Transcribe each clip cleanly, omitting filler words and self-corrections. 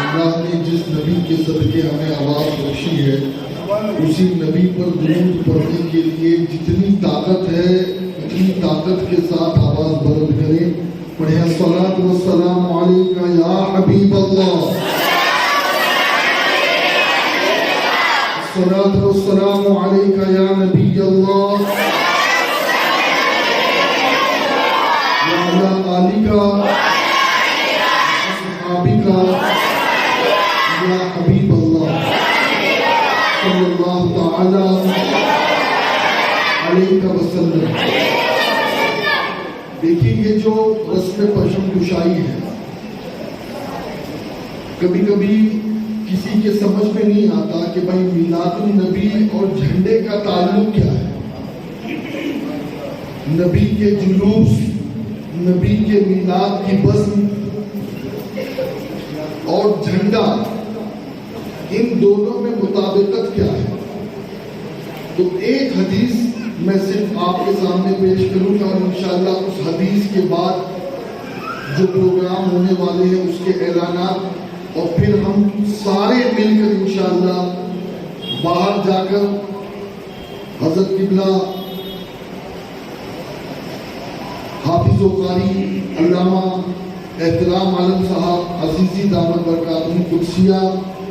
اللہ نے جس نبی کے صدقے ہمیں آواز بخشی ہے اسی نبی پر درود پڑھنے کے لیے جتنی طاقت ہے اتنی طاقت کے ساتھ آواز بلند کریں. پڑھیں الصلاۃ والسلام علیکہ یا حبیب اللہ، الصلاۃ والسلام علیکہ یا نبی اللہ، وعلی آلکہ وصحابکہ یا حبیب اللہ صلی اللہ تعالی علیہ وسلم. دیکھیے یہ جو رسم پشم کشائی ہے کبھی کبھی کسی کے سمجھ میں نہیں آتا کہ بھائی میلاد النبی اور جھنڈے کا تعلق کیا ہے. نبی کے جلوس، نبی کے میلاد کی بزم اور جھنڈا، ان دونوں میں مطابقت کیا ہے؟ تو ایک حدیث میں صرف آپ کے سامنے پیش کروں گا اور انشاءاللہ اس حدیث کے بعد جو پروگرام ہونے والے ہیں اس کے اعلانات، اور پھر ہم سارے مل کر انشاءاللہ باہر جا کر حضرت قبلہ حافظ و قاری علامہ احترام عالم صاحب عزیزی دامت برکاتہ قدسیہ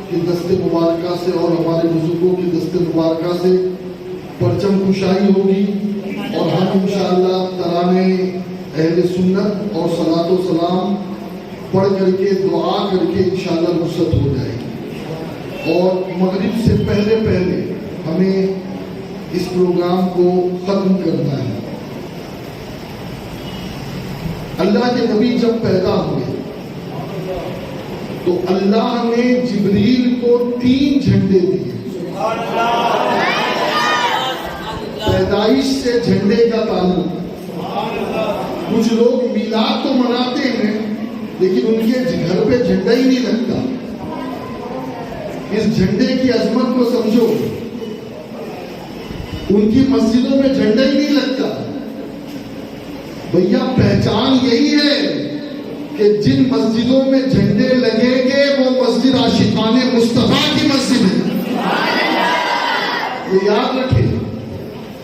کے دست مبارکہ سے اور ہمارے بزرگوں کے دست مبارکہ سے پرچم کشائی ہوگی، اور ہم انشاءاللہ ترانے اہل سنت اور صلاۃ و سلام پڑھ کر کے دعا کر کے انشاءاللہ رخصت ہو جائے گی. اور مغرب سے پہلے پہلے ہمیں اس پروگرام کو ختم کرنا ہے. اللہ کے نبی جب پیدا ہوئے تو اللہ نے جبریل کو 3 جھنڈے دیے. پیدائش سے جھنڈے کا تعلق. کچھ لوگ میلاد تو مناتے ہیں لیکن ان کے گھر پہ جھنڈا ہی نہیں لگتا. اس جھنڈے کی عظمت کو سمجھو. ان کی مسجدوں میں جھنڈا ہی نہیں لگتا. بھیا پہچان یہی ہے کہ جن مسجدوں میں جھنڈے لگیں گے وہ مسجد عاشقان مصطفیٰ کی مسجد ہے. یہ یاد رکھیں،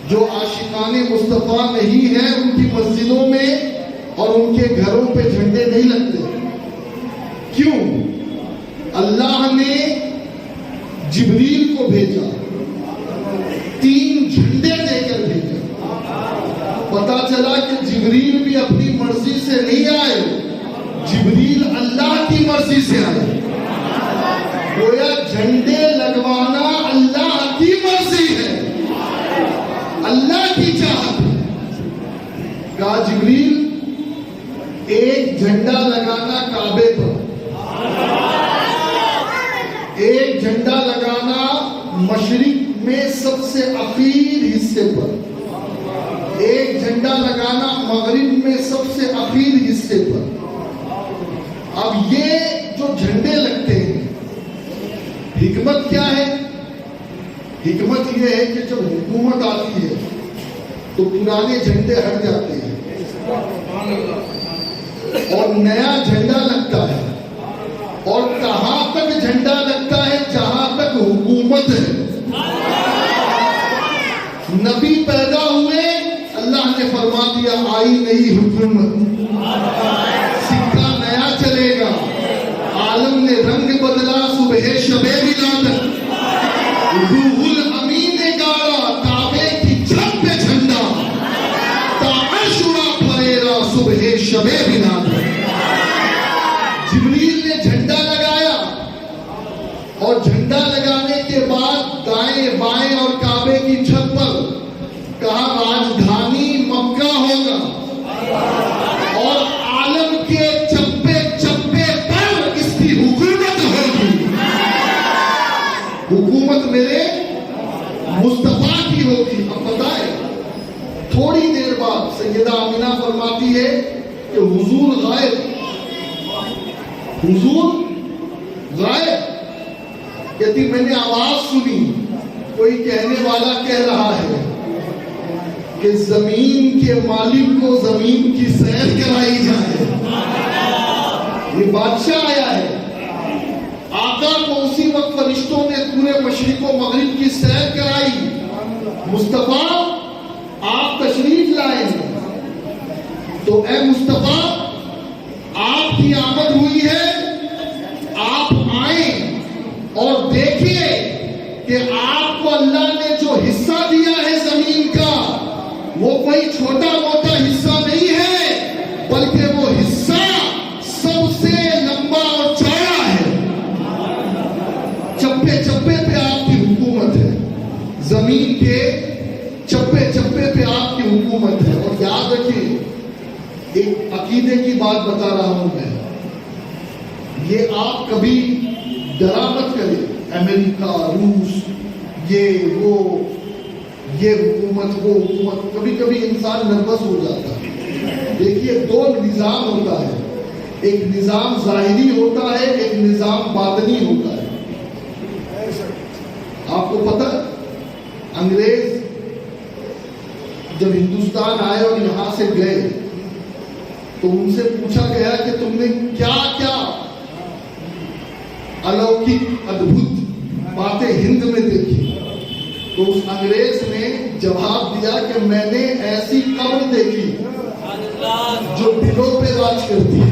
جو عاشقان مصطفیٰ نہیں ہیں ان کی مسجدوں میں اور ان کے گھروں پہ جھنڈے نہیں لگتے. کیوں؟ اللہ نے جبریل کو بھیجا، 3 جھنڈے دے کر بھیجا. پتا چلا کہ جبریل بھی اپنی مرضی سے نہیں آئے، جبریل اللہ کی مرضی سے آئے. گویا جھنڈے لگوانا اللہ کی مرضی ہے، اللہ کی چاہت ہے. کہا جبریل ایک جھنڈا لگانا کعبے پر، ایک جھنڈا لگانا مشرق میں سب سے اخیر حصے پر، ایک جھنڈا لگانا مغرب میں سب سے اخیر حصے پر. اب یہ جو جھنڈے لگتے ہیں حکمت کیا ہے؟ حکمت یہ ہے کہ جب حکومت آتی ہے تو پرانے جھنڈے ہٹ جاتے ہیں اور نیا جھنڈا لگتا ہے. اور کہاں تک جھنڈا لگتا ہے؟ جہاں تک حکومت ہے. نبی پیدا ہوئے، اللہ نے فرما دیا آئی نئی حکومت، سکہ نیا چلے گا. عالم نے رنگ بدلا صبح شب ولادت. روح الامین نے گاڑا کعبے کی چھت پہ جھنڈا، تعاشورا پھریرا صبح شب ولادت. جبریل نے جھنڈا لگایا اور جھنڈا لگانے کے بعد دائیں بائیں اور کعبے کی چھت پر کہا راجدھانی مکہ ہوگا اور عالم کے چپے چپے پر اس کی حکومت ہوگی. حکومت میرے مصطفیٰ کی ہوگی. اب بتائیں، تھوڑی دیر بعد سیدہ آمینہ فرماتی ہے کہ حضور غائب، حضور غائب. کہتی میں نے آواز سنی، کوئی کہنے والا کہہ رہا ہے کہ زمین کے مالک کو زمین کی سیر کرائی جائے. یہ بادشاہ آیا ہے. فرشتوں نے پورے مشرق و مغرب کی سیر کرائی. مصطفیٰ آپ تشریف لائیں تو اے مصطفیٰ آپ کی آمد ہوئی ہے, آپ آئیں اور دیکھیے کہ آپ کو اللہ نے جو حصہ دیا ہے زمین کا وہ کوئی چھوٹا موٹا حصہ نہیں ہے, بلکہ وہ حصہ سب سے لمبا اور چوڑا ہے. چپے چپے پہ آپ کی حکومت ہے, زمین کے چپے چپے پہ آپ کی حکومت ہے. اور یاد رکھیے ایک عقیدے کی بات بتا رہا ہوں میں, یہ آپ کبھی ڈرا مت کریں امریکہ روس یہ وہ یہ حکومت وہ حکومت. کبھی کبھی انسان نروس ہو جاتا ہے. دیکھیے دو نظام ہوتا ہے, ایک نظام ظاہری ہوتا ہے, ایک نظام باطنی ہوتا ہے. آپ کو پتہ انگریز جب ہندوستان آئے اور یہاں سے گئے تو ان سے پوچھا گیا کہ تم نے کیا کیا الوکک ادبھت باتیں ہند میں دیکھی. تو اس انگریز نے جواب دیا کہ میں نے ایسی قبر دیکھی جو دلوں پہ راج کرتی ہے.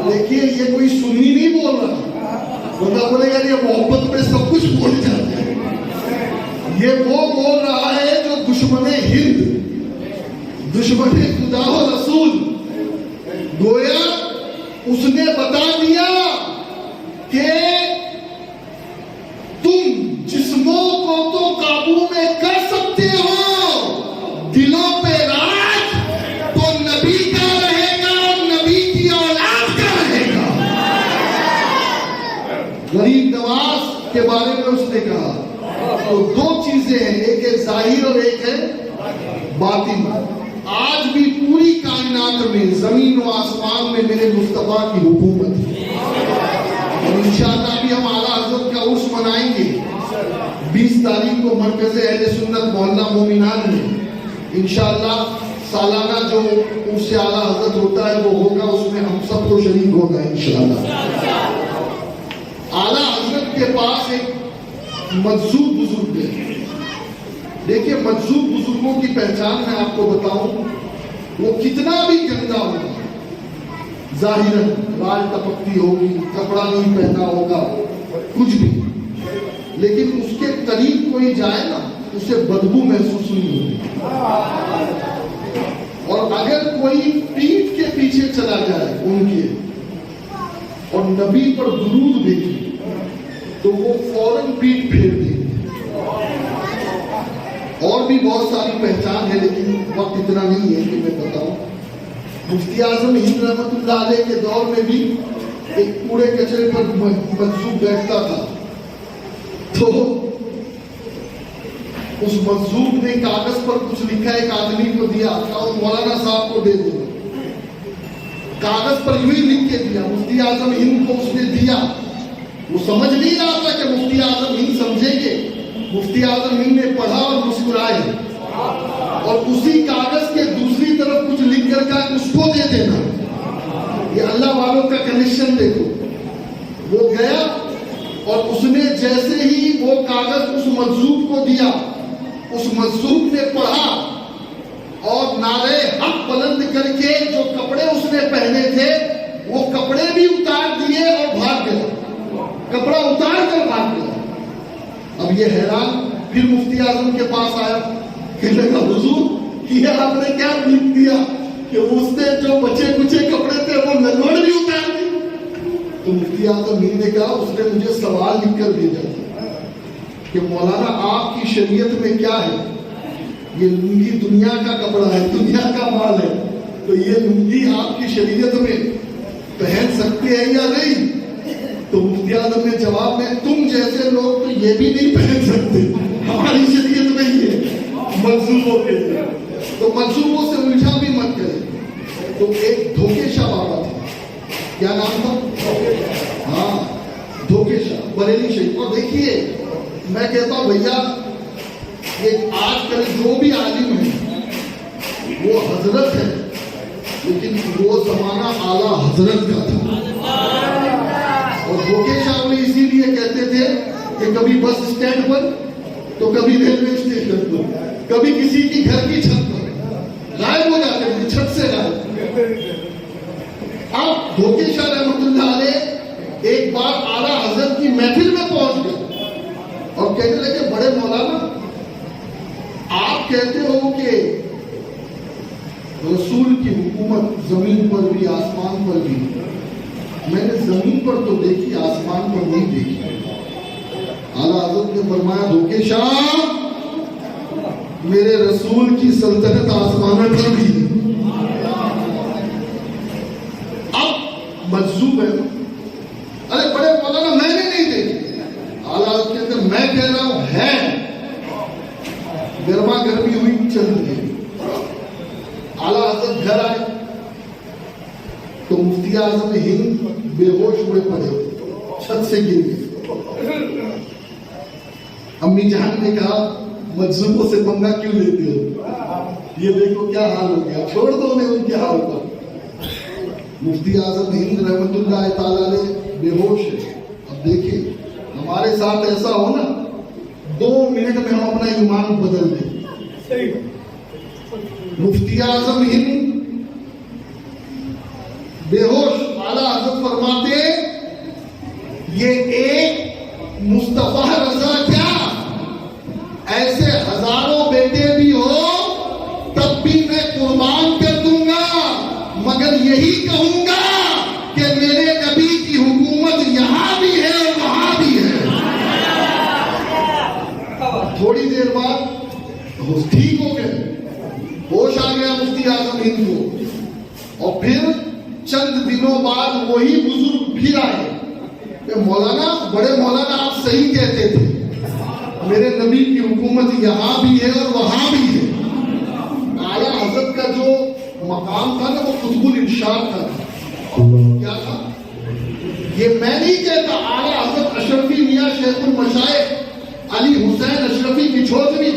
دیکھیے یہ کوئی سنی نہیں بول رہا, بندہ بولے یار یہ محبت میں سب کچھ بول جاتے ہیں. یہ وہ بول رہا ہے جو دشمن ہند, دشمن خدا و رسول, گویا اس نے بتا دیا کہ تم جسموں کو تو قابو میں کر سکتے ہو, دلوں پہ راج تو نبی کا رہے گا اور نبی کی اولاد کا رہے گا. غریب نواز کے بارے میں اس نے کہا تو دو چیزیں ہیں, ایک ہے ظاہر اور ایک ہے باطن. آج بھی پوری کائنات میں زمین و آسمان میں میرے مصطفیٰ کی حکومت ہے. اور انشاءاللہ ابھی ہم اعلیٰ حضرت کا عرس منائیں گے 20 تاریخ کو مرکز اہل سنت محلہ مومنان میں. انشاءاللہ سالانہ جو عرس اعلیٰ حضرت ہوتا ہے وہ ہوگا, اس میں ہم سب کو شریک ہوگا انشاءاللہ. اعلیٰ حضرت کے پاس ایک مجذوب بزرگ ہے. دیکھیے مجذوب بزرگوں کی پہچان میں آپ کو بتاؤں, وہ کتنا بھی گندا ہوگا, ظاہراً لال ٹپکتی ہوگی, کپڑا نہیں پہنا ہوگا, کچھ بھی, لیکن اس کے قریب کوئی جائے نا اسے بدبو محسوس نہیں ہوگی. اور اگر کوئی پیٹھ کے پیچھے چلا جائے ان کے اور نبی پر درود بھیجے تو وہ فوراً پیٹھ پھیر دیں گے. اور بھی بہت ساری پہچان ہے لیکن وقت اتنا نہیں ہے کہ میں بتاؤں. مفتی اعظم ہند رحمت اللہ علیہ کے دور میں بھی ایک کوڑے کچرے پر مجذوب بیٹھتا تھا, تو اس مجذوب نے کاغذ پر کچھ لکھا, ایک آدمی کو دیا, کہا مولانا صاحب کو دے دو. کاغذ پر یوں ہی لکھ کے دیا, مفتی اعظم ہند کو اس نے دیا. وہ سمجھ نہیں رہا تھا کہ مفتی اعظم ہند سمجھیں گے. مفتی اعظم ہند نے پڑھا اور مسکرائے, اور اسی کاغذ کے دوسری طرف کچھ لکھ کر کہا اس کو دے دینا. یہ اللہ والوں کا کنیکشن دیکھو. وہ گیا اور اس نے جیسے ہی وہ کاغذ اس مجذوب کو دیا, اس مجذوب نے پڑھا اور نعرے حق بلند کر کے جو کپڑے اس نے پہنے تھے وہ کپڑے بھی اتار دیے اور بھاگ گیا. کپڑا اتار کر بھاگ گیا. اب یہ حیران پھر مفتی اعظم کے پاس آیا, کہنے لگا حضور یہ آپ نے کیا لکھ دیا کہ اس نے جو بچے کچے کپڑے تھے وہ لنگوڑ بھی اتار دی. تو مفتی اعظم نے کہا اس نے مجھے سوال لکھ کر بھیجا کہ مولانا آپ کی شریعت میں کیا ہے, یہ لنگی دنیا کا کپڑا ہے, دنیا کا مال ہے, تو یہ لنگی آپ کی شریعت میں پہن سکتے ہیں یا نہیں؟ تو مفتی اعظم نے جواب میں, تم جیسے لوگ تو یہ بھی نہیں پہن سکتے, ہماری شریعت میں ہی ہے مجذوبوں کے لیے. تو مجذوبوں سے الجھا بھی مت کرے. تو ایک دھوکے شاہ بابا تھا, کیا نام تھا؟ ہاں دھوکے شاہ, بریلی شریف. اور دیکھیے میں کہتا ہوں بھیا یہ آج کل جو بھی عالم ہے وہ حضرت ہے, لیکن وہ زمانہ اعلیٰ حضرت کا تھا. اور دھوکے شاہ کہ کبھی بس اسٹینڈ پر تو کبھی ریلوے اسٹیشن پر, کبھی کسی کی گھر کی چھت پر غائب ہو جاتے ہیں, چھت سے غائب. اب دھوکے شاہ رحمۃ اللہ علیہ ایک بار اعلیٰ حضرت کی محفل میں پہنچ گئے اور کہنے لگے بڑے مولانا آپ کہتے ہو کہ رسول کی حکومت زمین پر بھی آسمان پر بھی, میں نے زمین پر تو دیکھی آسمان پر نہیں دیکھی. اعلیٰ حضرت نے فرمایا دھوکے شاہ میرے رسول کی سلطنت آسمان پر بھی. اب مجذوب ہے, ارے بڑے مولانا میں نے نہیں دیکھی. اعلیٰ حضرت کہتے ہیں میں کہہ رہا ہوں ہے. گرما گرمی ہوئی چل گئی. اعلیٰ حضرت گھر آئے تو مفتی اعظم ہند بے ہوش ہوئے پڑے, چھت سے گر گئے. امی جان نے کہا مجذوبوں سے پنگا کیوں لیتے ہو, یہ دیکھو کیا حال ہو گیا, چھوڑ دو انہیں ان کے حال پر. مفتی اعظم ہند رحمت اللہ تعالی علیہ بے ہوش ہے. اب دیکھیں ہمارے ساتھ ایسا ہو نا 2 منٹ میں ہم اپنا ایمان بدل دیں. مفتی اعظم ہند بے ہوش, اعلیٰ حضرت فرماتے یہ ایک مصطفیٰ رضا کیا ایسے ہزاروں بیٹے بھی ہو تب بھی میں قربان کر دوں گا, مگر یہی کہوں گا کہ میرے نبی کی حکومت یہاں بھی ہے اور وہاں بھی ہے. تھوڑی دیر بعد ٹھیک ہو گئے, ہوش آ گیا مفتی اعظم ہند کو, اور پھر چند دنوں بعد وہی بزرگ پھر آئے کہ مولانا بڑے مولانا آپ صحیح کہتے تھے, میرے نبی کی حکومت یہاں بھی ہے اور وہاں بھی ہے. اعلیٰ حضرت کا جو مقام تھا نا وہ قطب الارشاد کا تھا. کیا تھا یہ میں نہیں کہتا, اعلیٰ حضرت اشرفی میاں شیخ المشائخ علی حسین اشرفی کی چھوٹوی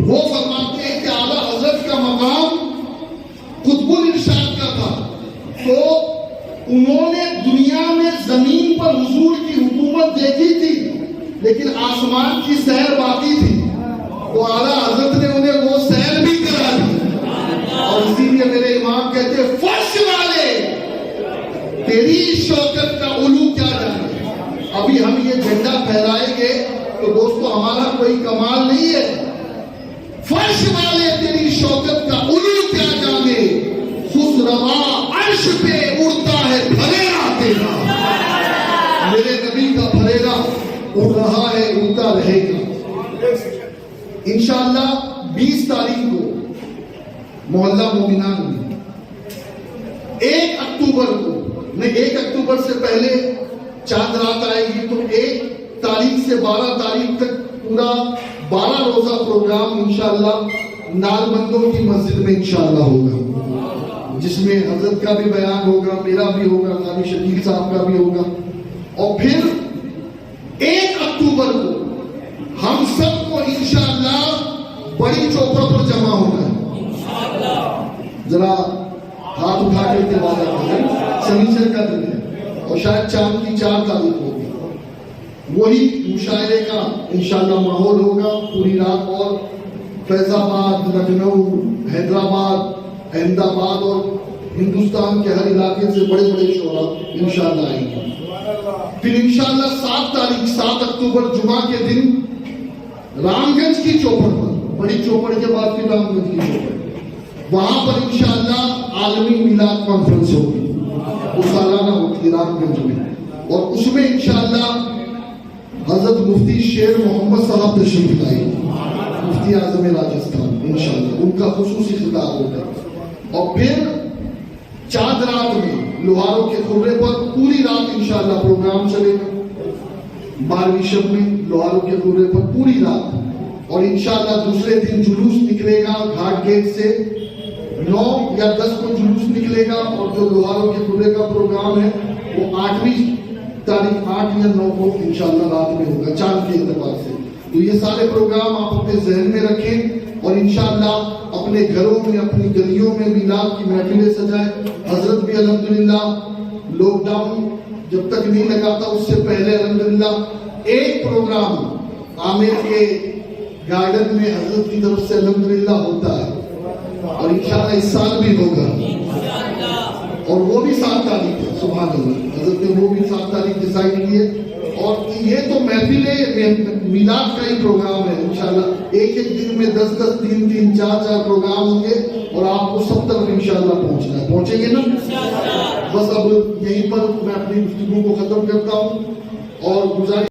وہ فرماتے ہیں کہ اعلیٰ حضرت کا مقام قطب الارشاد کا تھا. تو انہوں نے دنیا میں زمین پر حضور کی حکومت دیکھی تھی لیکن آسمان کی سیر باقی تھی, تو اعلیٰ حضرت نے انہیں وہ سیر بھی کرا دی. اور اسی لیے میرے امام کہتے ہیں فرش والے تیری شوکت کا علو کیا جانے. ابھی ہم یہ جھنڈا پھیلائیں گے تو دوستو ہمارا کوئی کمال نہیں ہے. فرش والے تیری شوکت کا علو کیا جانے, خسروا عرش پہ اڑتا ہے بھریرا تیرا. میرے نبی کا بھریرا اڑ رہا ہے, اڑتا رہے گا. انشاءاللہ 20 تاریخ کو محلہ مومنان میں 1 اکتوبر کو نہیں, 1 اکتوبر سے پہلے چاند رات آئے گی تو 1 تاریخ سے 12 تاریخ تک پورا 12 روزہ پروگرام انشاءاللہ نالبندوں کی مسجد میں انشاءاللہ ہوگا, جس میں حضرت کا بھی بیان ہوگا, میرا بھی ہوگا, قاضی شکیل صاحب کا بھی ہوگا. اور پھر 1 اکتوبر کو ہم سب کو انشاءاللہ بڑی چوپڑ پر جمع ہونا ہے. ذرا ہاتھ اٹھا کے دعا کریں, سنیچر کا دن ہے اور شاید چاند کی 4 تاریخ ہوگی. وہی مشاعرے کا انشاءاللہ ماحول ہوگا پوری رات. اور فیض آباد, لکھنؤ, حیدرآباد, احمد آباد اور ہندوستان کے ہر علاقے سے بڑے بڑے شعراء انشاءاللہ آئیں گے. پھر انشاءاللہ 7 تاریخ 7 اکتوبر جمعہ کے دن رام گنج کی چوپڑ پر, بڑی چوپڑ کے بعد پھر رام گنج کی چوپڑ, وہاں پر انشاءاللہ عالمی میلاد کانفرنس ہوگی. وہ سالانہ ہوتی ہے رام گنج میں, اور اس میں انشاءاللہ حضرت مفتی شیر محمد صاحب تشریف لائے, مفتی اعظم راجستھان. انشاءاللہ ان کا خصوصی خطاب ہوگا. اور پھر چاند رات میں لوہاروں کے کھرے پر پوری رات انشاءاللہ پروگرام چلے گا. 12ویں شب میں لوہاروں کے کھرے پر پوری رات, اور انشاءاللہ دوسرے دن جلوس نکلے گا گھاٹ گیٹ سے. 9 یا 10 کو جلوس نکلے گا, اور جو لوہاروں کے کھرے کا پروگرام ہے وہ 8ویں تاریخ 8 یا 9 کو انشاءاللہ رات میں ہوگا چاند کے اعتبار سے. تو یہ سارے پروگرام آپ اپنے ذہن میں رکھیں, اور انشاءاللہ اپنے گھروں میں, اپنی گلیوں میں میلاد کی محفلیں سجائیں. حضرت بھی الحمدللہ لاک ڈاؤن جب تک نہیں لگا تھا اس سے پہلے الحمدللہ ایک پروگرام عامر کے گارڈن میں حضرت کی طرف سے الحمدللہ ہوتا ہے اور انشاءاللہ اس سال بھی ہوگا اور وہ بھی 7 تاریخ ہے. سبحان اللہ, حضرت نے وہ بھی 7 تاریخ ڈیسائیڈ کی ہے. اور یہ تو محفل میلاد کا ہی پروگرام ہے انشاءاللہ. ایک دن میں 10 3 4 پروگرام ہوں گے اور آپ کو سب تک انشاءاللہ پہنچنا ہے. پہنچیں گے نا؟ بس اب یہیں پر میں اپنی گفتگو کو ختم کرتا ہوں اور گزارش